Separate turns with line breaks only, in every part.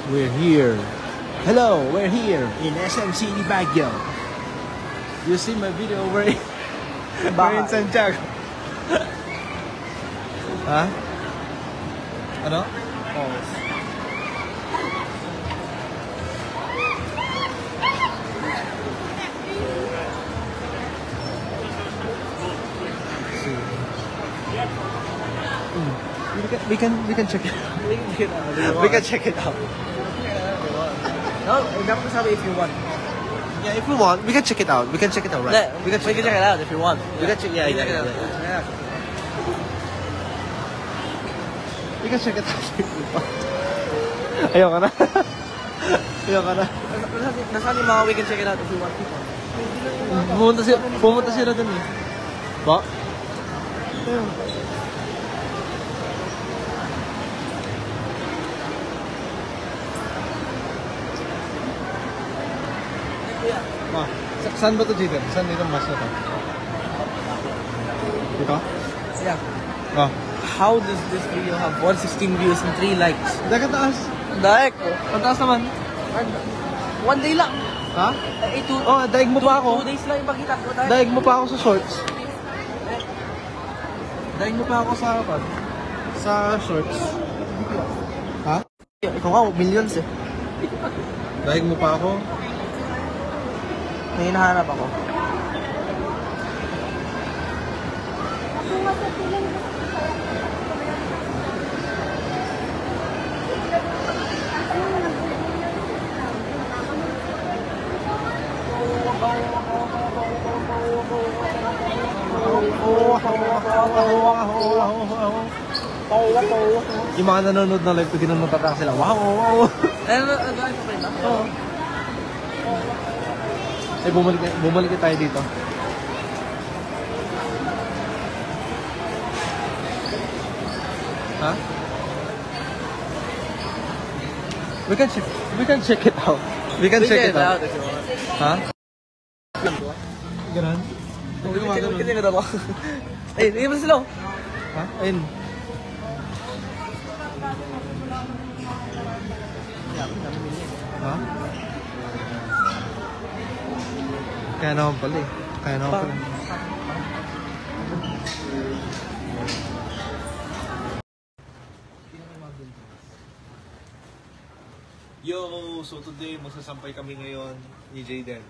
We're here. Hello, we're here in SM City Baguio. You see my video we're in Santiago. Ha? Ano? Pause. We can check it out. We can check it out.
No, never sabi if you want.
Yeah, if we want, we can check it out. We can check it out, right?
Yeah, we can check it out if you want.
We can check. Yeah. We can check it out. Ayoko na. Ayoko na.
Nasaan yung mga we can check it out if you want?
Pumunta sila dun eh. Ba? Ayun. Saan ba ito, Jaden? Saan dito mas na ito? Dito?
Yeah.
Oh.
How does this video have 116 views and 3 likes?
Dagat taas.
Daek.
Ang taas naman.
One day lang.
Ha? Daig mo pa ako.
2 days lang yung pagkita ko.
Daig mo pa ako sa shorts. Daig mo pa ako sa shorts. Ha?
Ikaw nga, millions eh.
Daig mo pa ako.
May hinahanap ako.
Yung mga nanonood na live ko, ginanong sila. Wow!
Nag-live pa rin ba?
Oo. Eh, bumalik tayo dito. Ha? We can check it out. We can check it out.
If you want.
Ha? Ganun?
Kasi nga daw. Eh, hindi ba sila?
Ha? Ayun. Ha? Kaya naman pala eh. Yo! So today, magsasampay kami ngayon ni Jaden.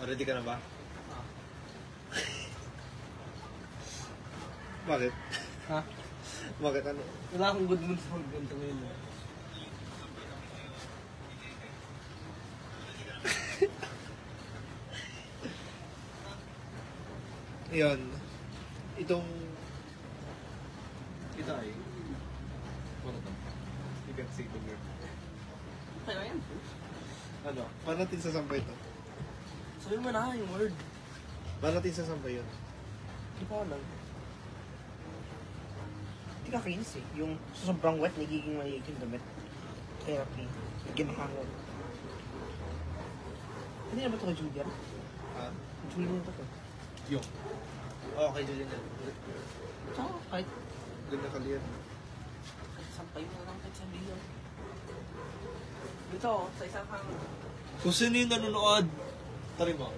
Ready ka na ba? Bakit?
Ha?
Bakit ano?
Wala akong good mood sa ganito ngayon.
Ayun. Ito ay ano to? You can see the mirror.
Kaya yan.
Ano? Paano natin sasampay ito?
Sabihin mo na yung word.
Paano natin sasampay yun?
Hindi ko alam. Hindi ka kinis eh. Yung sobrang wet, nagiging maliit yung damit. Therapy. Ginahangod. Hindi na ba ito kay Julia?
Ha?
Julia na ito ko.
Yung. Okay, Julian yan.
Tsaka kahit
Ganda ka liyan.
sampay mo na lang kahit sa video. Dito, sa isang hangod.
Kung sino yung nanonood, tari mo.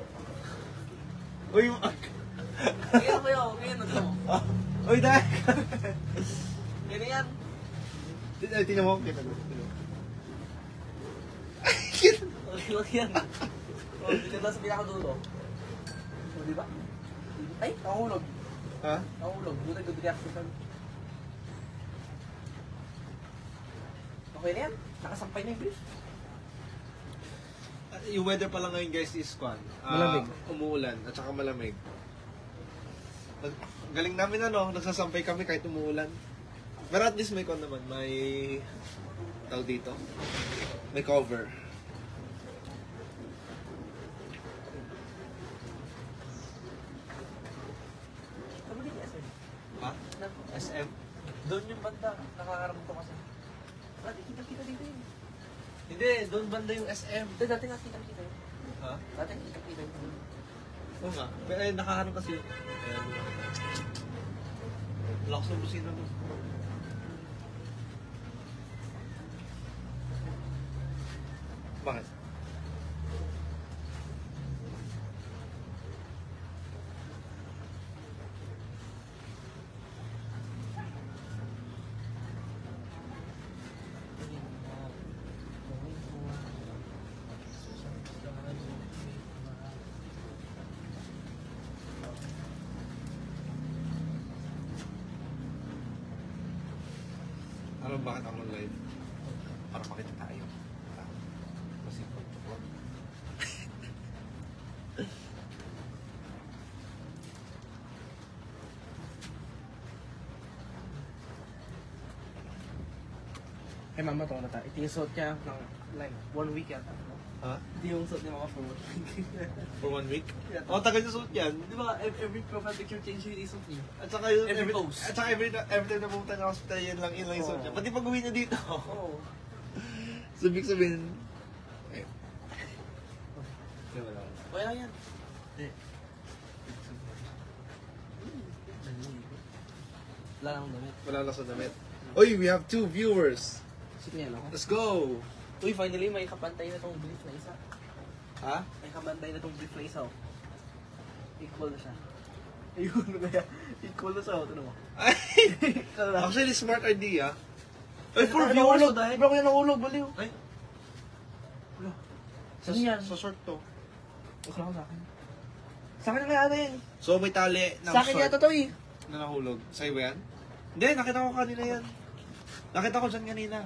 Uy,
Kaya ko yun, kaya na mo.
Uy, dahil!
Yan na yan.
Tingnan mo. Tingnan mo.
Okay lang yan. Dito na sa pinakadulo. O, diba? Ay, nakahulog.
Ha?
Nakahulog. Buta yung reaction. Okay na yan. Nakasampay na yung brief.
Yung weather pala ngayon guys is
malamig.
Umuulan at saka malamig. Galing namin nagsasampay kami kahit umuulan. Pero at least may naman, may tawag dito. May cover.
Tama din yung SM.
Ha? SM?
Doon yung banda. Nakakaramot ko kasi. Dati kita dito yun.
Hindi, doon banda yung SM.
Dati nga kita yun.
Ha?
Dati kita yun.
Oo nga. Pero nakaharap kasi. Ayan. Lakas ng busina doon.
Alam bakit ako live? Para makita tayo. Kasi
Kay mama to na tayo. Ito yung suot niya ng like 1 week yata.
ha?
Ito yung suot niya mama for 1 week.
For 1 week?
Yeah.
Oh, tagal yung suot yan.
Di ba every profile picture change yung suot niya?
At saka yung
Every pose.
At saka every time na pumunta ng hospital, yun lang yung suot niya. Pati pag uwi niya dito.
Oo.
So, ibig sabihin, eh.
Wala yan. Wala lang damit.
Wala lang sa damit. Oy, we have 2 viewers.
Suot niya ako.
Let's go!
Uy, finally may kapantay na tong brief na isa.
Ha?
May kapantay na tong brief na isa. Oh. Equal na siya. Ayun, ano kaya? Equal na siya. Ito mo.
Actually, smart idea. Ay, for
Ano,
viewers,
ulog, dahil?
bro, yan ang ulog, baliw. Ay,
Saan yan?
sa short to.
Okay lang sa akin. Sa akin na kaya ata yan.
So, may tali ng
Sa akin
short
yata to eh.
na nahulog. Sa'yo ba yan? Hindi, nakita ko kanina yan. Nakita ko dyan kanina.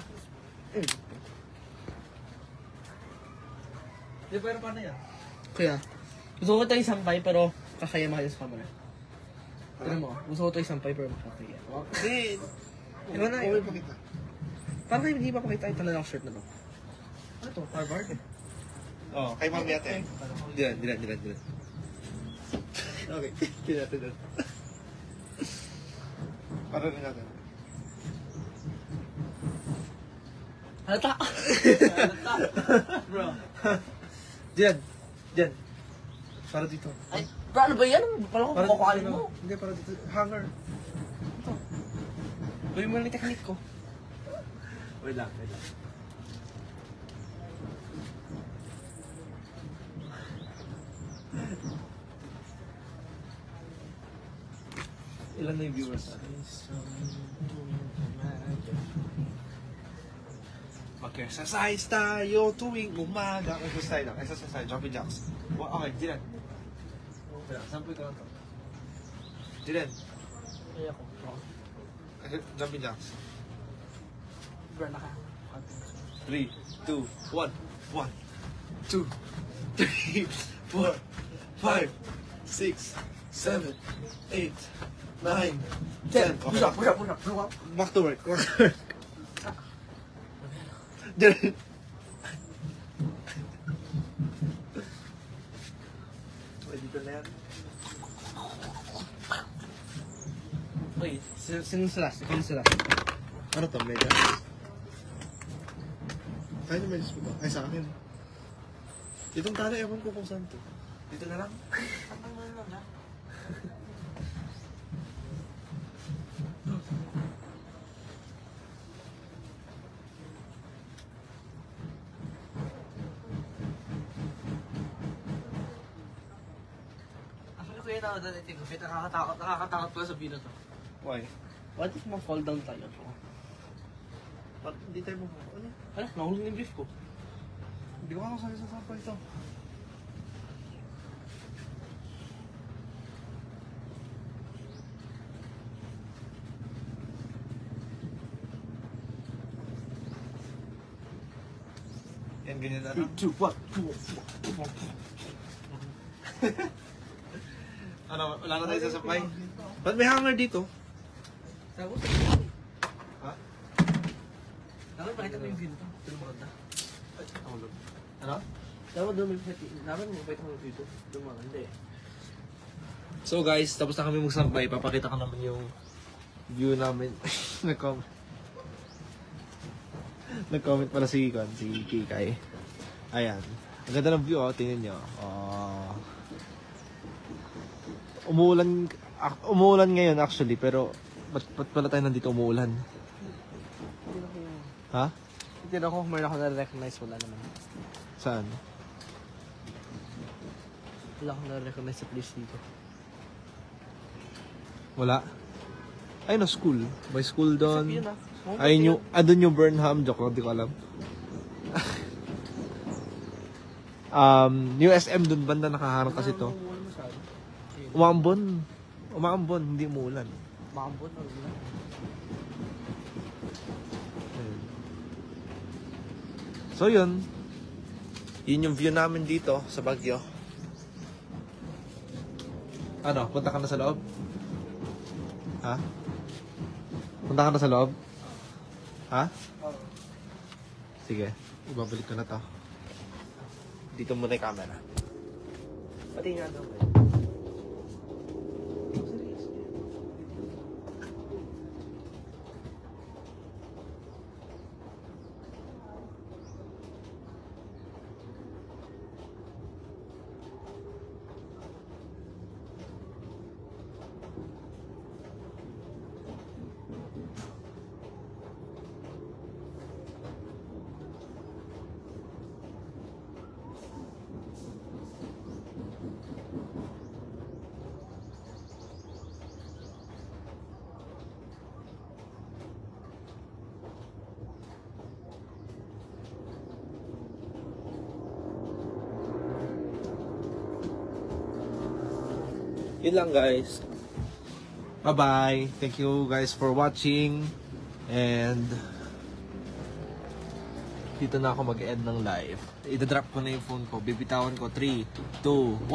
Di, pero paano yan? Kaya, gusto ko ito isampay pero kakaya mahal sa camera. Tignan mo, gusto ko ito isampay pero kakaya.
Hindi.
Iba na,
Okay,
iba.
pakita.
Parang kayo hindi pa pakita ito na lang shirt na to. Ano to? Harvard eh.
Oh, kay mami ate. Dilan. Okay, dilan. Para rin natin.
Halata! Halata! Bro.
Diyan. Para dito.
Ay, bro, ano ba yan? Parang kung kukuhanin mo.
Hindi, para dito. Hanger.
Gawin mo lang yung technique ko.
Wait lang. Ilan na yung viewers natin? Mag-exercise tayo tuwing umaga. Exercise tayo lang. Exercise tayo. Jumping jacks. Okay, Dylan. Okay lang. Sample ka lang to. Dylan.
Ay ako.
Jumping jacks.
Bro, naka.
3, 2, 1. 1, 2, 3, 4, 5, 6, 7, 8, 9, 10.
Push up.
Back to work. Dylan. Dito na yan.
Uy, sino sila?
Ano to? Megas? Kaya na megas mo ba? Ay, sa akin. Itong tala, ewan ko kung saan to. Dito na lang.
Ang mga lang ha? Actually, kuya na ako doon ito. Nakakatakot pala sa view na to.
Why?
What if ma-fall down tayo?
Ba't hindi tayo mo? Ano?
Ano? Nahulog na yung brief ko.
Hindi ko ako sa sample ito. Yan, ganyan na lang.
2, 1, 2, 1.
Ano, wala na tayo sa supply? Ba't may hanger dito?
Tapos,
Ha?
dapat pakita mo yung view nito. Ito yung maganda.
Ay, nahulog. Ano?
Dapat doon may pakita. Dapat mo pakita mo yung view ito. Ito yung maganda eh.
So guys, tapos na kami magsampay. Papakita ko naman yung view namin. Nag-comment pala si Kikay. Ayan. Ang ganda ng view, oh. Tingnan nyo. Oh. Umuulan ngayon actually, pero ba't pala tayo nandito umuulan?
Hindi na ko yung...
Ha?
Hindi na ko, meron ako na-recognize. Wala naman.
Saan?
Wala akong na-recognize sa place dito.
Wala? Ay, no, school. May school doon.
Sabihin na.
Ayun yung, doon yung Burnham. Joke lang, di ko alam. Yung SM doon, banda nakaharap kasi to. Umaambon. Umaambon, hindi umuulan.
Makambot na rin.
So yun. Yun yung view namin dito sa Baguio. Ano, punta ka na sa loob? Ha? Punta ka na sa loob? Ha? Sige, ibabalik ko na to. Dito muna yung camera. Pati nga daw. Yun lang guys. Bye-bye. Thank you guys for watching. And dito na ako mag-end ng live. I-drop ko na yung phone ko. Bibitawan ko. 3, 2, 1.